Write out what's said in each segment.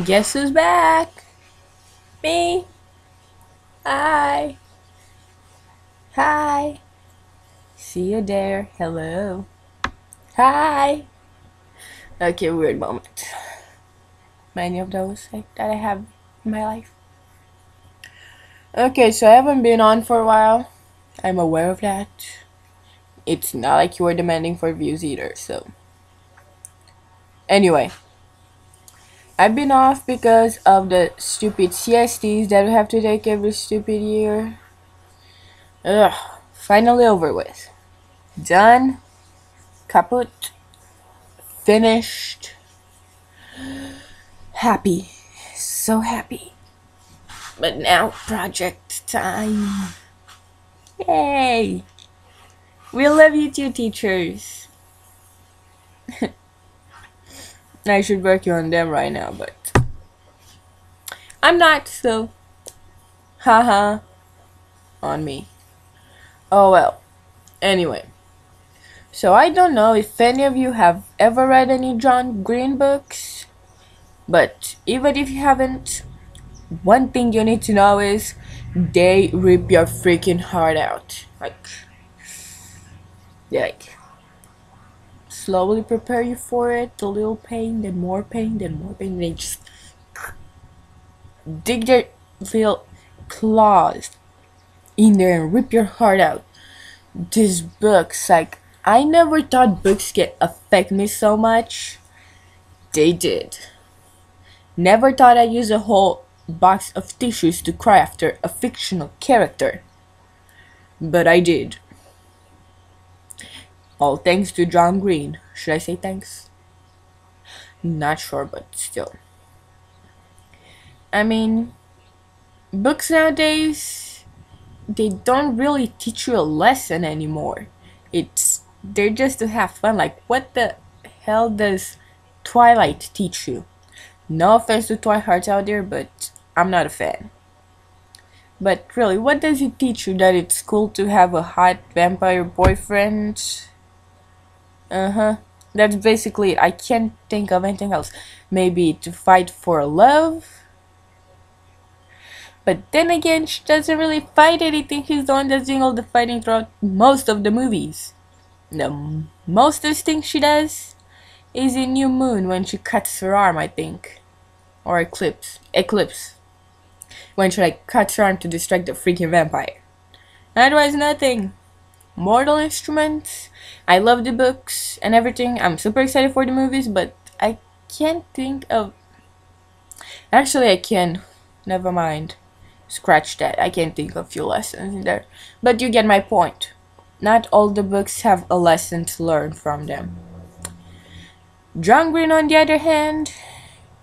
Guess who's back? Me. Hi. Hi. See you there. Hello. Hi. Okay, weird moment. Many of those that I have in my life. Okay, so I haven't been on for a while. I'm aware of that. It's not like you were demanding for views either, so. Anyway, I've been off because of the stupid siestas that we have to take every stupid year. Ugh, finally over with. Done, kaput, finished, happy, so happy. But now, project time. Yay! We love you too, teachers. I should work you on them right now, but I'm not, so haha on me. Oh well. Anyway, so I don't know if any of you have ever read any John Green books, but even if you haven't, one thing you need to know is they rip your freaking heart out. Like slowly prepare you for it, a little pain, then more pain, then more pain, they just dig their little claws in there and rip your heart out. These books, like, I never thought books could affect me so much. They did. Never thought I'd use a whole box of tissues to cry after a fictional character. But I did. All thanks to John Green. Should I say thanks? Not sure, but still. I mean, books nowadays, they don't really teach you a lesson anymore. They're just to have fun. Like, what the hell does Twilight teach you? No offense to Twilight out there, but I'm not a fan. But really, what does it teach you? That it's cool to have a hot vampire boyfriend? Uh-huh. That's basically it. I can't think of anything else. Maybe to fight for love? But then again, she doesn't really fight anything. She's the one that's doing all the fighting throughout most of the movies. The mostest thing she does is in New Moon when she cuts her arm, I think. Or Eclipse. When she like cuts her arm to distract the freaking vampire. Otherwise, nothing. Mortal Instruments. I love the books and everything. I'm super excited for the movies, but I can't think of. Actually, I can. Never mind. Scratch that. I can't think of a few lessons in there. But you get my point. Not all the books have a lesson to learn from them. John Green, on the other hand,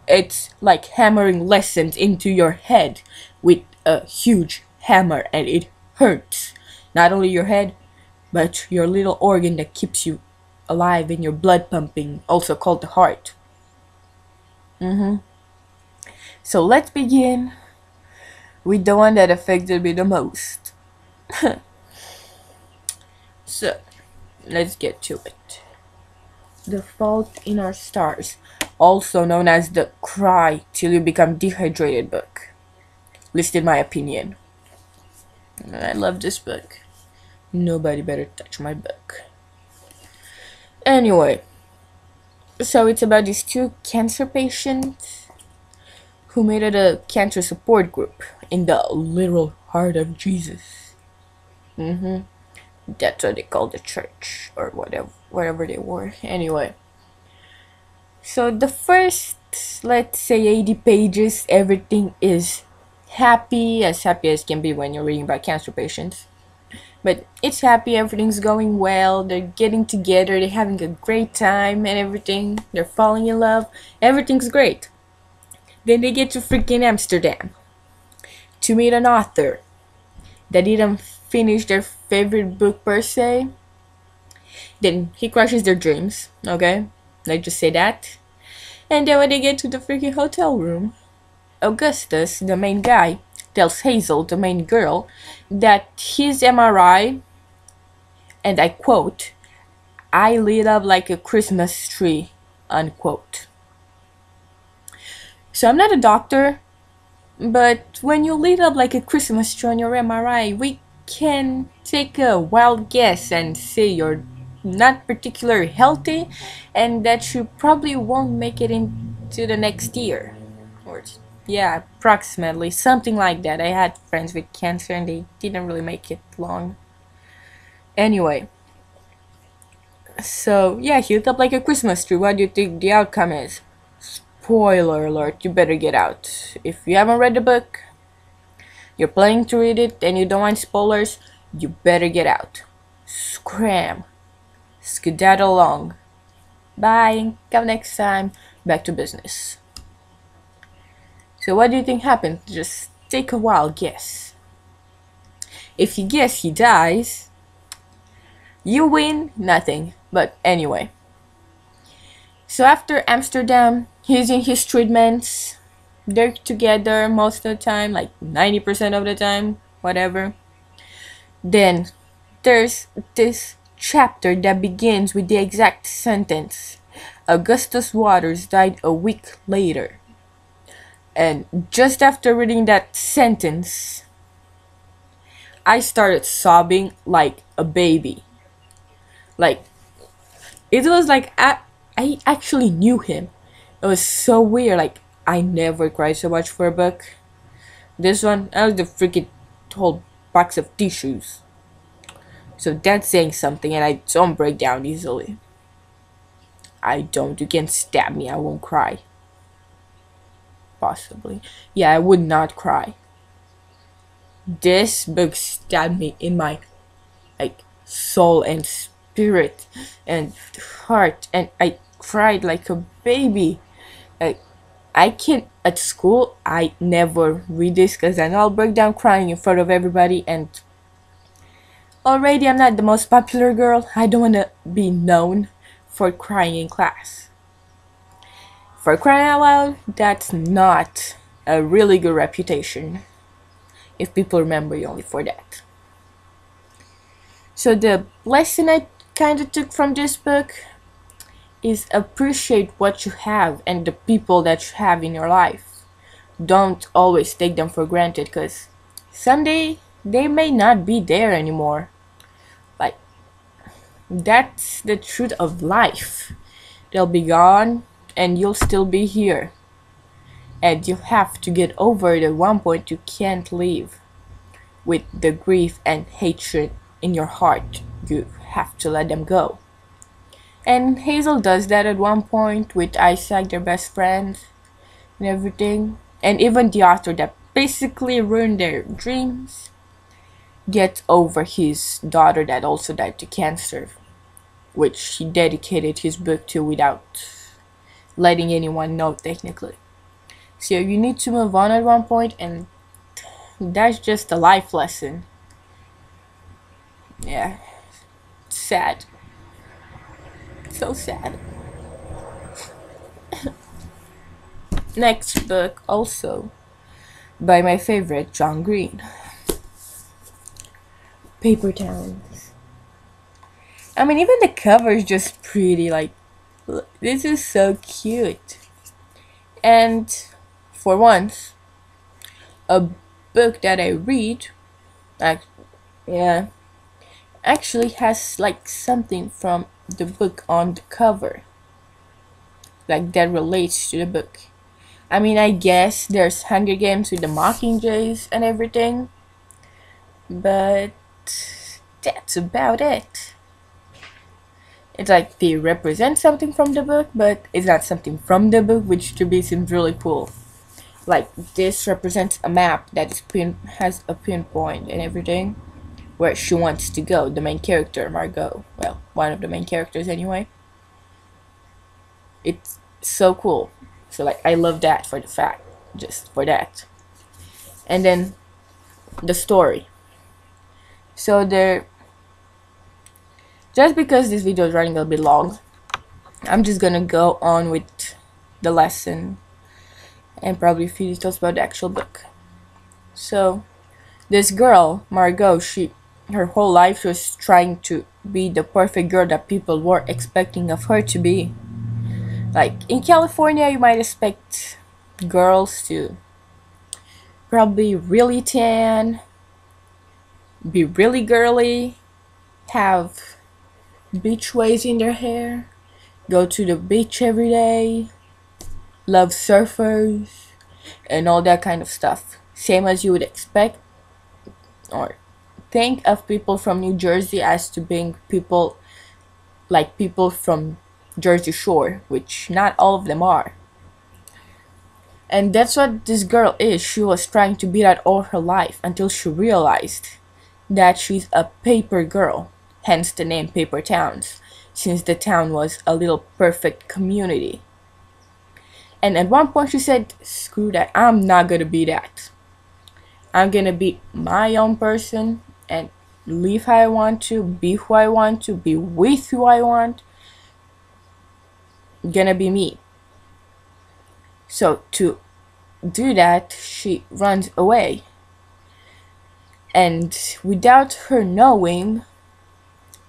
it's like hammering lessons into your head with a huge hammer, and it hurts. Not only your head, but your little organ that keeps you alive and your blood pumping, also called the heart. So let's begin with the one that affected me the most. So, let's get to it. The Fault in Our Stars, also known as the Cry Till You Become Dehydrated book. At least in my opinion. I love this book. Nobody better touch my book. Anyway, so it's about these two cancer patients who made it a cancer support group in the literal heart of Jesus. That's what they call the church, or whatever they were. Anyway, so the first, let's say 80 pages, everything is happy as can be when you're reading about cancer patients. But it's happy, everything's going well, they're getting together, they're having a great time and everything, they're falling in love, everything's great. Then they get to freaking Amsterdam to meet an author that didn't finish their favorite book per se. Then he crushes their dreams, okay? Let's just say that. And then when they get to the freaking hotel room, Augustus, the main guy, tells Hazel, the main girl, that his MRI, and I quote, "I lit up like a Christmas tree," unquote. So I'm not a doctor, but when you lit up like a Christmas tree on your MRI, we can take a wild guess and say you're not particularly healthy and that you probably won't make it into the next year. Or, yeah, approximately. Something like that. I had friends with cancer and they didn't really make it long. Anyway, so yeah, he lit up like a Christmas tree. What do you think the outcome is? Spoiler alert, you better get out. If you haven't read the book, you're planning to read it, and you don't want spoilers, you better get out. Scram. Skedaddle along. Bye. Come next time. Back to business. So what do you think happened? Just take a wild guess. If you guess he dies, you win nothing. But anyway. So after Amsterdam, he's in his treatments. They're together most of the time, like 90% of the time, whatever. Then there's this chapter that begins with the exact sentence. Augustus Waters died a week later. And just after reading that sentence, I started sobbing like a baby. Like, it was like I actually knew him. It was so weird. Like, I never cried so much for a book. This one, I was the freaking whole box of tissues. So that's saying something, and I don't break down easily. I don't. You can stab me, I won't cry. Possibly. Yeah, I would not cry. This book stabbed me in my, like, soul and spirit and heart, and I cried like a baby. Like, I can't, at school, I never read this because I know I'll break down crying in front of everybody, and already I'm not the most popular girl. I don't want to be known for crying in class. For crying out loud, that's not a really good reputation if people remember you only for that. So the lesson I kind of took from this book is appreciate what you have and the people that you have in your life. Don't always take them for granted, because someday they may not be there anymore. Like, that's the truth of life. They'll be gone and you'll still be here. And you have to get over it. At one point you can't live with the grief and hatred in your heart. You have to let them go. And Hazel does that at one point with Isaac, their best friend, and everything. And even the author that basically ruined their dreams gets over his daughter that also died to cancer, which he dedicated his book to without letting anyone know technically. So you need to move on at one point, and that's just a life lesson. Yeah, sad. So sad. Next book, also by my favorite John Green, Paper Towns. I mean, even the cover is just pretty. Like, look, this is so cute. And for once, a book that I read, actually has like something from the book on the cover, like that relates to the book. I mean, I guess there's Hunger Games with the Mockingjays and everything, but that's about it. It's like they represent something from the book, but it's not something from the book, which to me seems really cool. Like, this represents a map that is has a pinpoint and everything, where she wants to go, the main character, Margot. Well, one of the main characters anyway. It's so cool. So, like, I love that for the fact, just for that. And then, the story. So just because this video is running a bit long, I'm just gonna go on with the lesson and probably a few details about the actual book. So, this girl, Margot, her whole life she was trying to be the perfect girl that people were expecting of her to be. Like, in California, you might expect girls to probably really tan, be really girly, have beach waves in their hair, go to the beach every day, love surfers, and all that kind of stuff. Same as you would expect or think of people from New Jersey as to being people like people from Jersey Shore, which not all of them are. And that's what this girl is. She was trying to be that all her life until she realized that she's a paper girl, hence the name Paper Towns, since the town was a little perfect community. And at one point she said, screw that, I'm not gonna be that. I'm gonna be my own person and live how I want to, be who I want to, be with who I want. Gonna be me. So to do that, she runs away. And without her knowing,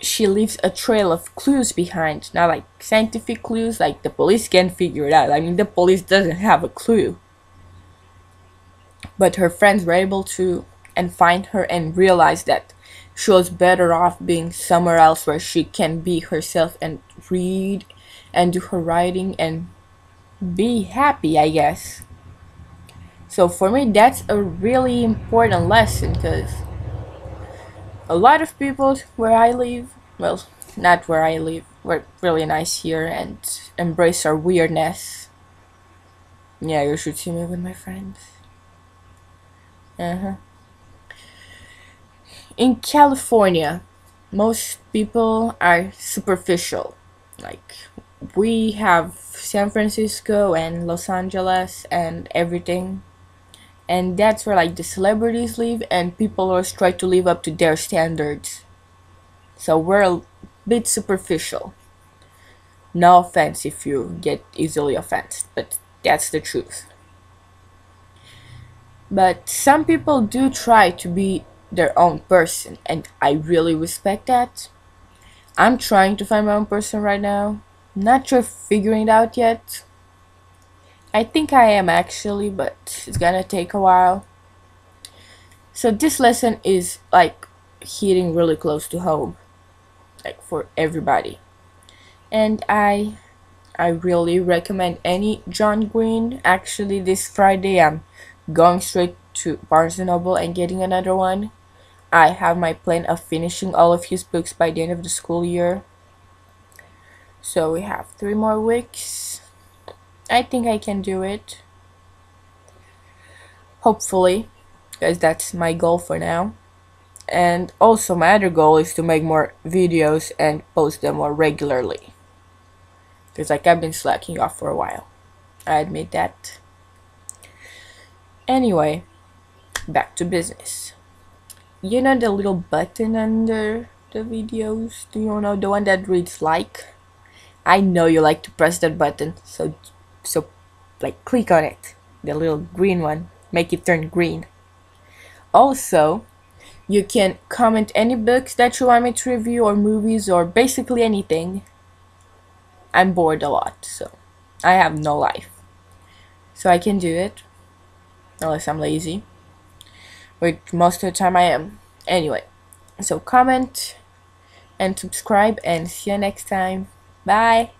she leaves a trail of clues behind. Not like scientific clues, like the police can figure it out. I mean, the police doesn't have a clue. But her friends were able to and find her and realize that she was better off being somewhere else where she can be herself and read and do her writing and be happy, I guess. So for me, that's a really important lesson because a lot of people where I live, well, not where I live, we're really nice here and embrace our weirdness. Yeah, you should see me with my friends. In California, most people are superficial. Like, we have San Francisco and Los Angeles and everything. And that's where like the celebrities live and people always try to live up to their standards. So we're a bit superficial. No offense if you get easily offended, but that's the truth. But some people do try to be their own person, and I really respect that. I'm trying to find my own person right now. Not sure figuring it out yet. I think I am actually, but it's gonna take a while. So this lesson is like hitting really close to home, like for everybody. And I really recommend any John Green. Actually, this Friday I'm going straight to Barnes & Noble and getting another one. I have my plan of finishing all of his books by the end of the school year. So we have 3 more weeks. I think I can do it. Hopefully, because that's my goal for now. And also my other goal is to make more videos and post them more regularly. Because like I've been slacking off for a while. I admit that. Anyway, back to business. You know the little button under the videos? Do you know the one that reads like? I know you like to press that button, so like click on it. The little green one. Make it turn green. Also, you can comment any books that you want me to review or movies or basically anything. I'm bored a lot, so I have no life. So I can do it. Unless I'm lazy. Which most of the time I am. Anyway, so comment and subscribe and see you next time. Bye!